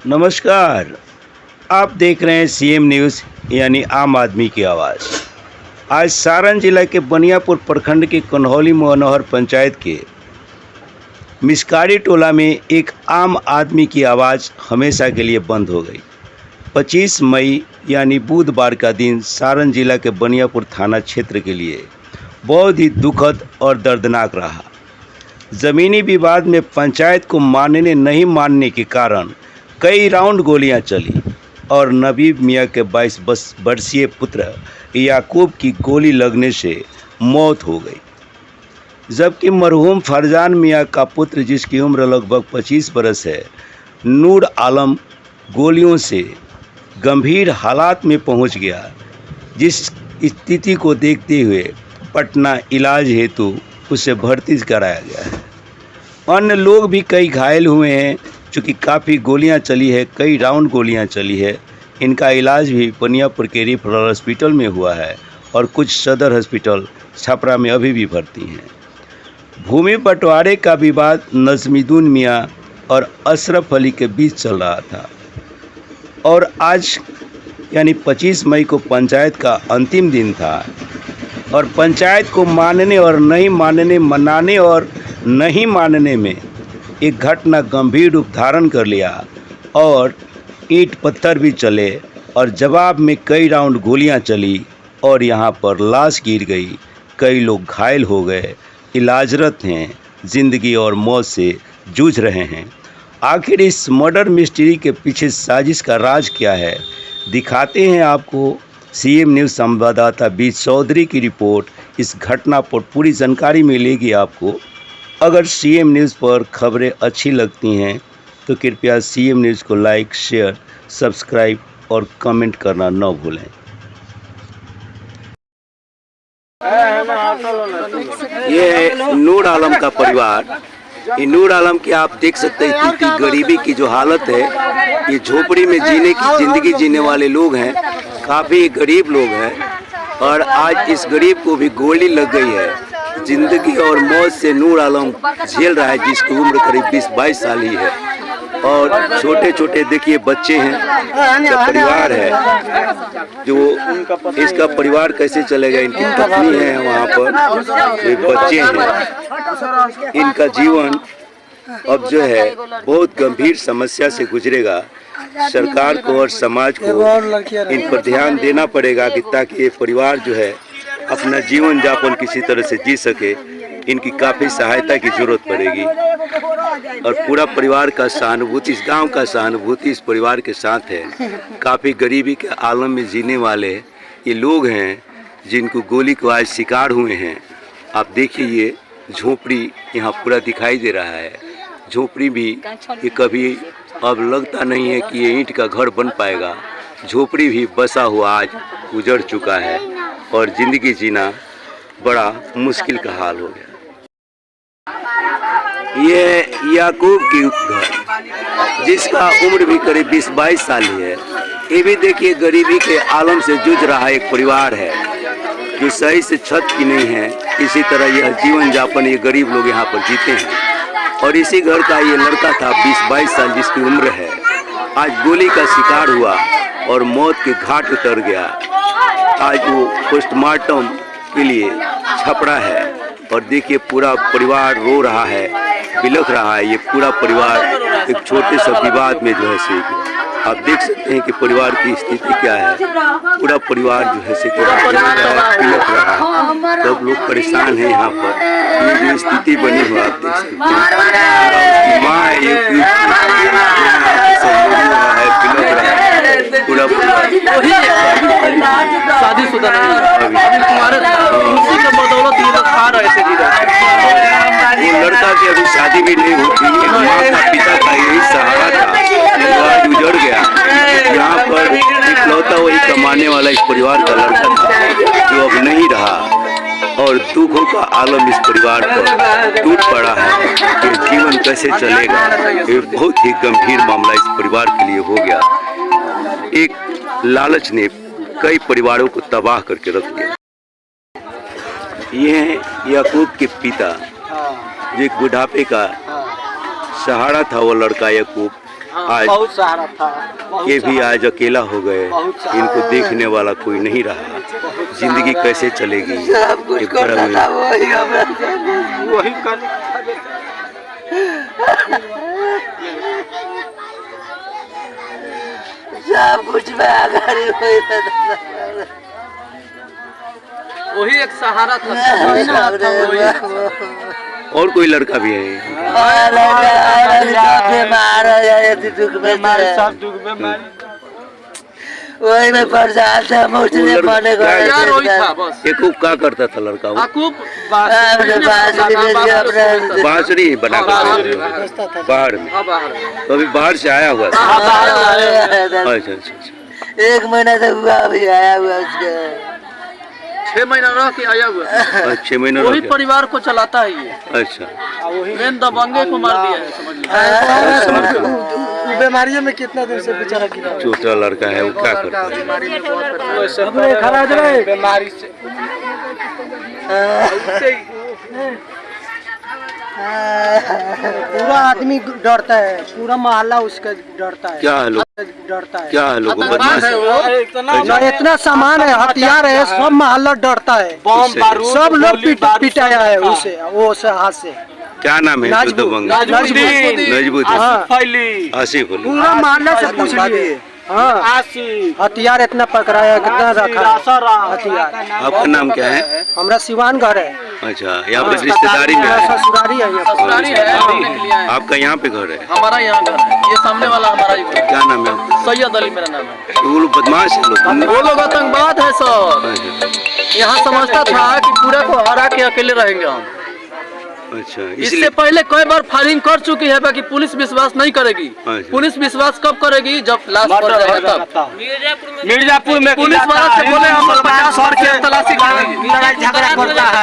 नमस्कार। आप देख रहे हैं सीएम न्यूज़ यानी आम आदमी की आवाज़। आज सारण जिला के बनियापुर प्रखंड के कन्हौली मनोहर पंचायत के मिसकारी टोला में एक आम आदमी की आवाज़ हमेशा के लिए बंद हो गई। 25 मई यानी बुधवार का दिन सारण जिला के बनियापुर थाना क्षेत्र के लिए बहुत ही दुखद और दर्दनाक रहा। ज़मीनी विवाद में पंचायत को मानने नहीं मानने के कारण कई राउंड गोलियां चली और नबी मियां के 22 वर्षीय पुत्र याकूब की गोली लगने से मौत हो गई, जबकि मरहूम फरजान मियां का पुत्र, जिसकी उम्र लगभग 25 बरस है, नूर आलम, गोलियों से गंभीर हालात में पहुंच गया, जिस स्थिति को देखते हुए पटना इलाज हेतु उसे भर्ती कराया गया है। अन्य लोग भी कई घायल हुए हैं, चूँकि काफ़ी गोलियां चली है, कई राउंड गोलियां चली है। इनका इलाज भी बनियापुर के रेफरल हॉस्पिटल में हुआ है और कुछ सदर हॉस्पिटल छपरा में अभी भी भर्ती हैं। भूमि बंटवारे का विवाद नजमीदुन मियां और अशरफ अली के बीच चल रहा था और आज यानी 25 मई को पंचायत का अंतिम दिन था और पंचायत को मानने और नहीं मानने, मनाने और नहीं मानने में एक घटना गंभीर रूप धारण कर लिया और ईंट पत्थर भी चले और जवाब में कई राउंड गोलियां चली और यहां पर लाश गिर गई। कई लोग घायल हो गए, इलाजरत हैं, ज़िंदगी और मौत से जूझ रहे हैं। आखिर इस मर्डर मिस्ट्री के पीछे साजिश का राज क्या है, दिखाते हैं आपको। सीएम न्यूज़ संवाददाता बी चौधरी की रिपोर्ट इस घटना पर पूरी जानकारी मिलेगी आपको। अगर सीएम न्यूज़ पर खबरें अच्छी लगती हैं तो कृपया सीएम न्यूज़ को लाइक, शेयर, सब्सक्राइब और कमेंट करना न भूलें। ये है नूर आलम का परिवार। ये नूर आलम की आप देख सकते हैं कि गरीबी की जो हालत है, ये झोपड़ी में जीने की ज़िंदगी जीने वाले लोग हैं, काफ़ी गरीब लोग हैं और आज इस गरीब को भी गोली लग गई है। ज़िंदगी और मौत से नूर आलम झेल रहा है, जिसकी उम्र करीब 20-22 साल ही है और छोटे छोटे देखिए बच्चे हैं। इसका परिवार है, जो इसका परिवार कैसे चलेगा, इनकी पत्नी है वहाँ पर, ये बच्चे हैं। इनका जीवन अब जो है बहुत गंभीर समस्या से गुजरेगा। सरकार को और समाज को इन पर ध्यान देना पड़ेगा कि ताकि ये परिवार जो है अपना जीवन यापन किसी तरह से जी सके। इनकी काफ़ी सहायता की जरूरत पड़ेगी और पूरा परिवार का सहानुभूति, इस गांव का सहानुभूति इस परिवार के साथ है। काफ़ी गरीबी के आलम में जीने वाले ये लोग हैं जिनको गोली को आज शिकार हुए हैं। आप देखिए ये झोपड़ी यहाँ पूरा दिखाई दे रहा है। झोपड़ी भी ये कभी अब लगता नहीं है कि ये ईंट का घर बन पाएगा। झोपड़ी भी बसा हुआ आज उजड़ चुका है और ज़िंदगी जीना बड़ा मुश्किल का हाल हो गया। ये याकूब की घर, जिसका उम्र भी करीब 20-22 साल ही है, ये भी देखिए गरीबी के आलम से जूझ रहा एक परिवार है जो सही से छत की नहीं है। इसी तरह यह जीवन यापन ये गरीब लोग यहाँ पर जीते हैं और इसी घर का ये लड़का था 20-22 साल जिसकी उम्र है, आज गोली का शिकार हुआ और मौत के घाट उतर गया। आज वो पोस्टमार्टम के लिए छपड़ा है और देखिए पूरा परिवार रो रहा है, बिलख रहा है। ये पूरा परिवार एक छोटे से विवाद में जो है से आप देख सकते हैं कि परिवार की स्थिति क्या है। पूरा परिवार जो है से बिलख रहा है, सब लोग परेशान हैं यहाँ पर। ये जो स्थिति बनी हुई आप देख सकते हैं, माँ है, बिलख रहा है पूरा परिवार। शादीशुदा लड़का की अभी शादी भी नहीं होती, माँ का पिता का यही सहारा था, परिवार गुजर गया। यहाँ पर इकलौता वही कमाने वाला इस परिवार का लड़का था जो अब नहीं रहा और दुखों का आलम इस परिवार पर टूट पड़ा है कि जीवन कैसे चलेगा। ये बहुत ही गंभीर मामला इस परिवार के लिए हो गया। एक लालच ने कई परिवारों को तबाह करके रख दिया। ये है याकूब के पिता, जो एक बुढ़ापे का सहारा था वो लड़का याकूब। आज बहुत सहारा था। ये भी आज अकेला हो गए, इनको देखने वाला कोई नहीं रहा। जिंदगी कैसे चलेगी? सब कुछ ये करता बड़ा था वही हमरा वही कर सब कुछ में आगाड़ी हुई था। वही एक सहारा था। और कोई लड़का भी है? सब दुख में वही में प्रसाद था मुझे पड़े यार वही था बस। एकूब क्या करता था लड़का? वो आकूब बांसुरी बना कर बाहर में, तो अभी बाहर से आया हुआ था। अच्छा अच्छा अच्छा। 1 महीना से हुआ, अभी आया हुआ उसका 6 महीना रह के आया हुआ। 6 महीना वही परिवार को चलाता है ये। अच्छा, मेन दबंगे को मार दिया है, समझ लीजिए। बीमारियों में कितना दिन से बेचारा गिरा छोटा लड़का है, वो क्या करता है? बीमारी से पूरा आदमी डरता है, पूरा मोहल्ला उसका डरता है। क्या है लोग? डरता है, क्या है लोग? बदमाश है ना इतना सामान है, हथियार है, सब मोहल्ला डरता है। बम बारूद सब लोग पिटाया है उसे, वो से हाथ से। क्या नाम है? नजबुद्दीन। नजबुद्दीन, आसिफ अली। पूरा मोहल्ला से पूछ लिए। हाँ, हथियार इतना पकड़ाया, कितना रखा हथियार। आपका नाम क्या है? हमारा सिवान घर है। अच्छा, यहाँ पे रिश्तेदारी में है? ससुरारी है, ससुरारी है। आपका यहाँ पे घर है? हमारा यहाँ घर है, ये सामने वाला हमारा ही घर है। क्या नाम है आपका? सैयद अली मेरा नाम है। वो लोग बदमाश है लोग? वो लोग आतंकवाद है सर। यहाँ समझता था कि पूरा को हरा के अकेले रहेंगे हम। अच्छा, इससे पहले कई बार फायरिंग कर चुकी है, बाकी पुलिस विश्वास नहीं करेगी। पुलिस विश्वास कब करेगी? जब लाश पड़ जाएगा तब। मिर्जापुर में पुलिस वाला से बोले हम 50 के तलाशी करेंगे। लड़ाई झगड़ा करता है।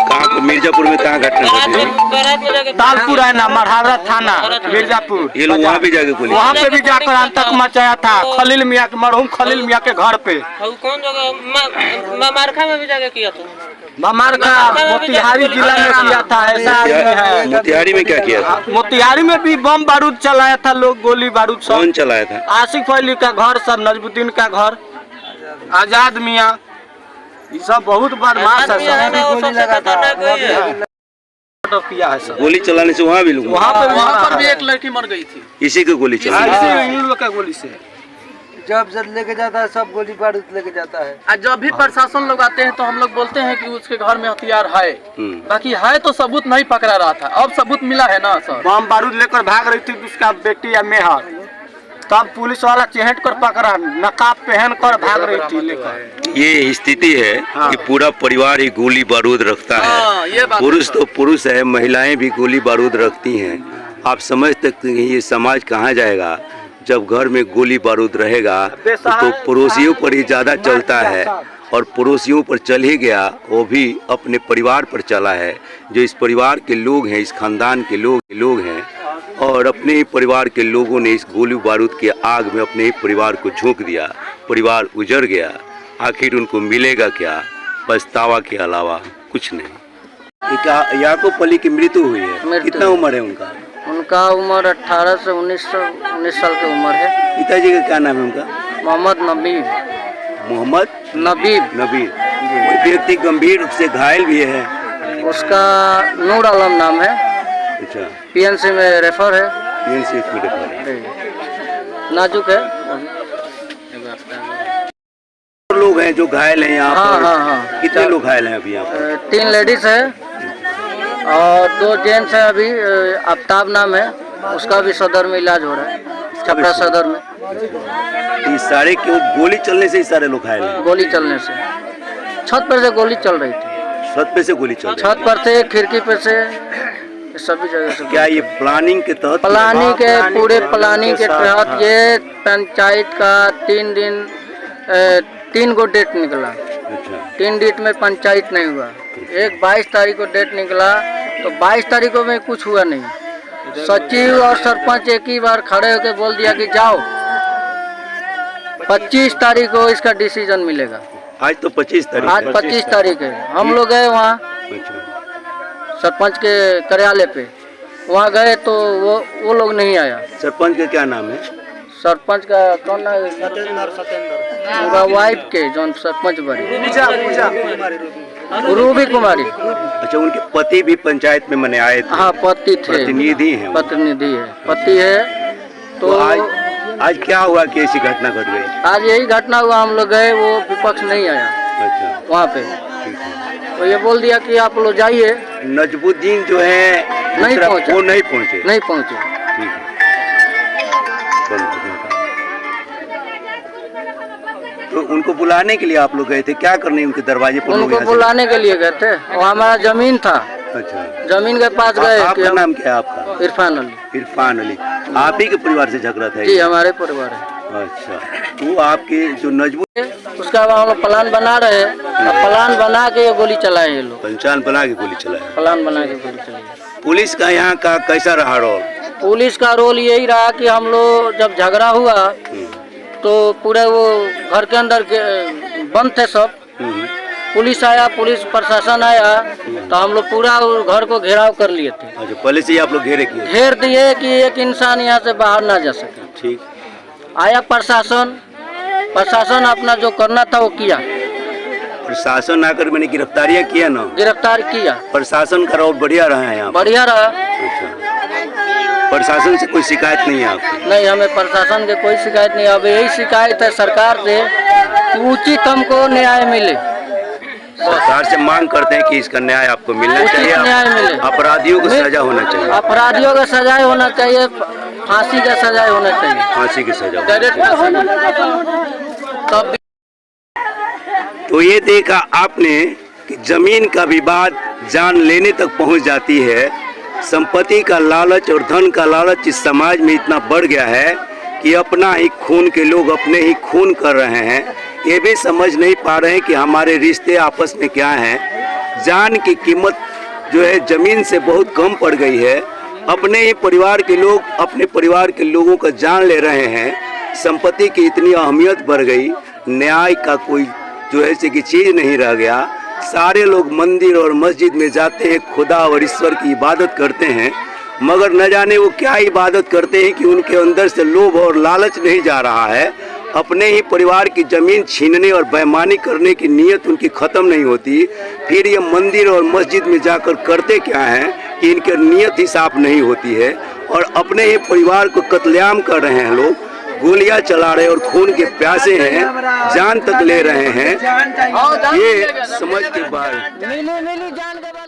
कहाँ? मिर्जापुर में कहाँ घटना घटी? तालपुर है ना, मरहावरा थाना मिर्जापुर। ये लोग वहाँ भी जाके पुलिस? वहाँ पे भी जाकर आतंक मचाया था। खलील मियाँ के, मरहूम खलील मियाँ के घर पे। कौन जगह? मारखा में भी जाके किया था। मारखा मोतिहारी जिला में किया था। ऐसा आदमी है। मोतिहारी में क्या किया था? मोतिहारी में भी बम बारूद चलाया था लोग, गोली बारूद सब। कौन चलाया था? आसिफ अली का घर, सब नजबुद्दीन का घर, आजाद मियाँ, ये सब बहुत बदमाश है। किया है सब। गोली चलाने से वहाँ भी लोग? वहाँ पर भी एक लड़की मर गई थी। इसी को गोली चला? इन लोग का गोली से। जब लेके जाता है सब गोली बारूद लेके जाता है। आज जब भी प्रशासन लोग आते हैं तो हम लोग बोलते हैं कि उसके घर में हथियार है, बाकी है तो सबूत नहीं पकड़ा रहा था। अब सबूत मिला है ना सर। बम बारूद लेकर भाग रही थी उसका बेटी या मेहर, तब पुलिस वाला चेहट कर पकड़ा, नकाब पहन कर भाग रही थी लेकर। ये स्थिति है कि पूरा परिवार ही गोली बारूद रखता हाँ, ये है। बात पुरुष तो पुरुष है, महिलाएं भी गोली बारूद रखती हैं। आप समझ सकते हैं ये समाज कहाँ जाएगा जब घर में गोली बारूद रहेगा? तो पड़ोसियों पर ही ज़्यादा चलता है, और पड़ोसियों पर चल ही गया, वो भी अपने परिवार पर चला है। जो इस परिवार के लोग हैं, इस खानदान के लोग हैं, और अपने ही परिवार के लोगों ने इस गोली बारूद के आग में अपने ही परिवार को झोंक दिया। परिवार उजड़ गया। आखिर उनको मिलेगा क्या? पछतावा के अलावा कुछ नहीं। याकूब अली की मृत्यु हुई है। कितना उम्र है उनका? उनका उम्र 18 से 19 साल की उम्र है। पिताजी का क्या नाम है उनका? मोहम्मद नबीब। मोहम्मद नबीब। कोई व्यक्ति गंभीर रूप से घायल भी है? उसका नूर आलम नाम है। अच्छा, पीएनसी में रेफर है। पीएनसी में रेफर है। नाजुक है। लोग हैं जो घायल हैं यहाँ पर? हाँ। कितने लोग घायल हैं अभी यहाँ पर? 3 लेडीज है और 2 जेंट्स है। अभी आफ्ताब नाम है, उसका भी सदर में इलाज हो रहा है, छपरा सदर में। ये सारे क्यों? गोली चलने से ही सारे लोग घायल हैं? गोली चलने से, छत पर से गोली चल रही थी। छत पे से गोली चल रही छत पर से, खिड़की पर से, सभी जगह से। क्या ये प्लानिंग के तहत? प्लानिंग के, पूरे प्लानिंग के तहत ये पंचायत का 3 गो डेट निकला। अच्छा। 3 डेट में पंचायत नहीं हुआ। एक 22 तारीख को डेट निकला, तो 22 तारीख में कुछ हुआ नहीं। सचिव और सरपंच एक ही बार खड़े होकर बोल दिया कि जाओ, 25 तारीख को इसका डिसीजन मिलेगा। आज तो 25 तारीख। आज 25 तारीख है। हम लोग गए वहाँ सरपंच के कार्यालय पे, वहाँ गए तो वो लोग नहीं आया। सरपंच का क्या नाम है? सरपंच का कौन नाम है? उनका वाइफ के जो सरपंच बनी रूबी कुमारी। अच्छा, उनके पति भी पंचायत में मने आए थे? हाँ, पति थे, प्रतिनिधि हैं। प्रतिनिधि है, पति है। तो आज क्या हुआ कि ऐसी घटना घट गई? आज यही घटना हुआ, हम लोग गए, वो विपक्ष नहीं आया। अच्छा, वहाँ पे तो ये बोल दिया कि आप लोग जाइए। नजमुद्दीन जो है नहीं पहुंचा, वो नहीं पहुंचे। ठीक है। तो उनको बुलाने के लिए आप लोग गए थे? क्या करने उनके दरवाजे पर? उनको बुलाने के लिए गए थे। वो हमारा जमीन था। अच्छा, जमीन के पास गए। आपका नाम क्या है? आपका? इरफान अली। इरफान अली। आप ही के परिवार से झगड़ा था? जी, हमारे परिवार है। अच्छा, तो आपके जो नजमुद्दीन, उसका बाद हम लोग प्लान बना रहे हैं। प्लान बना के गोली चलाए ये लोग। पंचायत बना के गोली चलाए? प्लान बना के गोली चलाई। पुलिस का यहाँ का कैसा रहा रोल? पुलिस का रोल यही रहा कि हम लोग जब झगड़ा हुआ तो पूरे वो घर के अंदर बंद थे सब। पुलिस आया, पुलिस प्रशासन आया, तो हम लोग पूरा घर को घेराव कर लिए थे। अच्छा, पहले से ही आप लोग घेरे किए? घेर दिए कि एक इंसान यहाँ से बाहर ना जा सके। ठीक। आया प्रशासन अपना जो करना था वो किया। प्रशासन आकर मैंने गिरफ्तारियां किया ना? गिरफ्तार किया। प्रशासन का रोल बढ़िया रहा है यहाँ? बढ़िया रहा। अच्छा, प्रशासन से कोई शिकायत नहीं है आपको? नहीं, हमें प्रशासन के कोई शिकायत नहीं। अब यही शिकायत है सरकार से कि उचित हमको न्याय मिले। सरकार से मांग करते हैं कि इसका न्याय आपको मिलना चाहिए, न्याय मिले, अपराधियों को सजा होना चाहिए। अपराधियों का सजाए होना चाहिए, फांसी का सजाए होना चाहिए। फांसी की सजा। तब तो ये देखा आपने कि जमीन का विवाद जान लेने तक पहुंच जाती है। संपत्ति का लालच और धन का लालच इस समाज में इतना बढ़ गया है कि अपना ही खून के लोग अपने ही खून कर रहे हैं। ये भी समझ नहीं पा रहे हैं कि हमारे रिश्ते आपस में क्या हैं। जान की कीमत जो है ज़मीन से बहुत कम पड़ गई है। अपने ही परिवार के लोग अपने परिवार के लोगों का जान ले रहे हैं। संपत्ति की इतनी अहमियत बढ़ गई, न्याय का कोई जो ऐसे की चीज़ नहीं रह गया। सारे लोग मंदिर और मस्जिद में जाते हैं, खुदा और ईश्वर की इबादत करते हैं, मगर न जाने वो क्या इबादत करते हैं कि उनके अंदर से लोभ और लालच नहीं जा रहा है। अपने ही परिवार की ज़मीन छीनने और बेईमानी करने की नीयत उनकी ख़त्म नहीं होती। फिर ये मंदिर और मस्जिद में जाकर करते क्या हैं कि इनकी नीयत ही साफ नहीं होती है और अपने ही परिवार को कत्लेआम कर रहे हैं। लोग गोलियां चला रहे और खून के प्यासे हैं, जान तक ले रहे हैं। ये समझ के बाहर। मिली जान के बाद